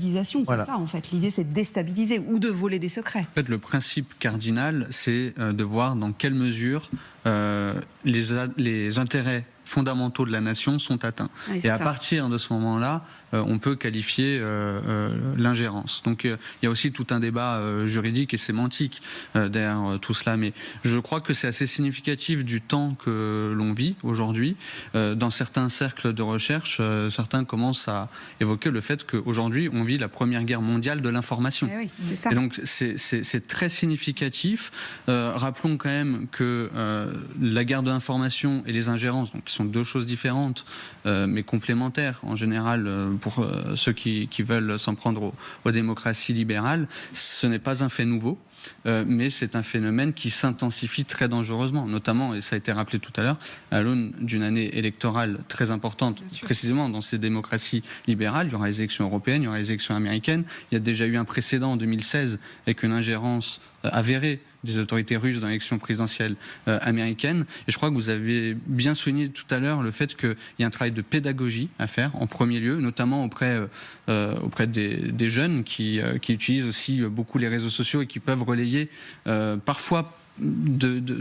C'est ça en fait. L'idée, c'est de déstabiliser ou de voler des secrets. En fait, le principe cardinal, c'est de voir dans quelle mesure les intérêts fondamentaux de la nation sont atteints. Oui, et à partir de ce moment-là, on peut qualifier l'ingérence. Donc il y a aussi tout un débat juridique et sémantique derrière tout cela. Mais je crois que c'est assez significatif du temps que l'on vit aujourd'hui. Dans certains cercles de recherche, certains commencent à évoquer le fait qu'aujourd'hui, on vit la première guerre mondiale de l'information. Oui, c'est ça. Et donc c'est très significatif. Rappelons quand même que la guerre de l'information et les ingérences, donc, qui sont deux choses différentes, mais complémentaires en général pour ceux qui veulent s'en prendre aux démocraties libérales, ce n'est pas un fait nouveau. Mais c'est un phénomène qui s'intensifie très dangereusement, notamment, et ça a été rappelé tout à l'heure, à l'aune d'une année électorale très importante, précisément dans ces démocraties libérales. Il y aura les élections européennes, il y aura les élections américaines. Il y a déjà eu un précédent en 2016 avec une ingérence avérée des autorités russes dans l'élection présidentielle américaine. Et je crois que vous avez bien souligné tout à l'heure le fait qu'il y a un travail de pédagogie à faire, en premier lieu, notamment auprès des jeunes qui utilisent aussi beaucoup les réseaux sociaux et qui peuvent relayer parfois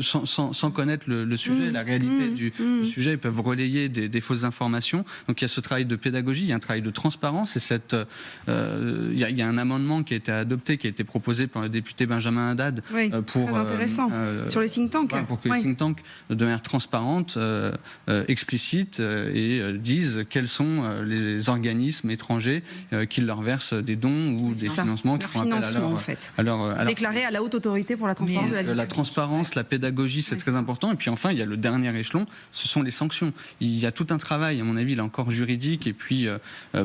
sans connaître le sujet, la réalité du sujet, ils peuvent relayer des fausses informations. Donc il y a ce travail de pédagogie, il y a un travail de transparence, et il y a un amendement qui a été adopté, qui a été proposé par le député Benjamin Haddad pour très intéressant sur les think tanks, pour que les think tanks de manière transparente, explicite, et disent quels sont les organismes étrangers qui leur versent des dons ou des financements qui font appel à leur déclaré à la haute autorité pour la transparence de la vie publique. Transparence, la pédagogie, c'est très important. Et puis enfin, il y a le dernier échelon, ce sont les sanctions. Il y a tout un travail, à mon avis, là encore juridique et puis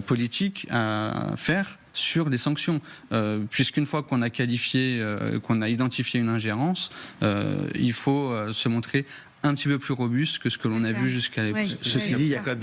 politique à faire sur les sanctions. Puisqu'une fois qu'on a qualifié, qu'on a identifié une ingérence, il faut se montrer un petit peu plus robuste que ce que l'on a vu jusqu'à l'époque. Ceci dit, il y a quand même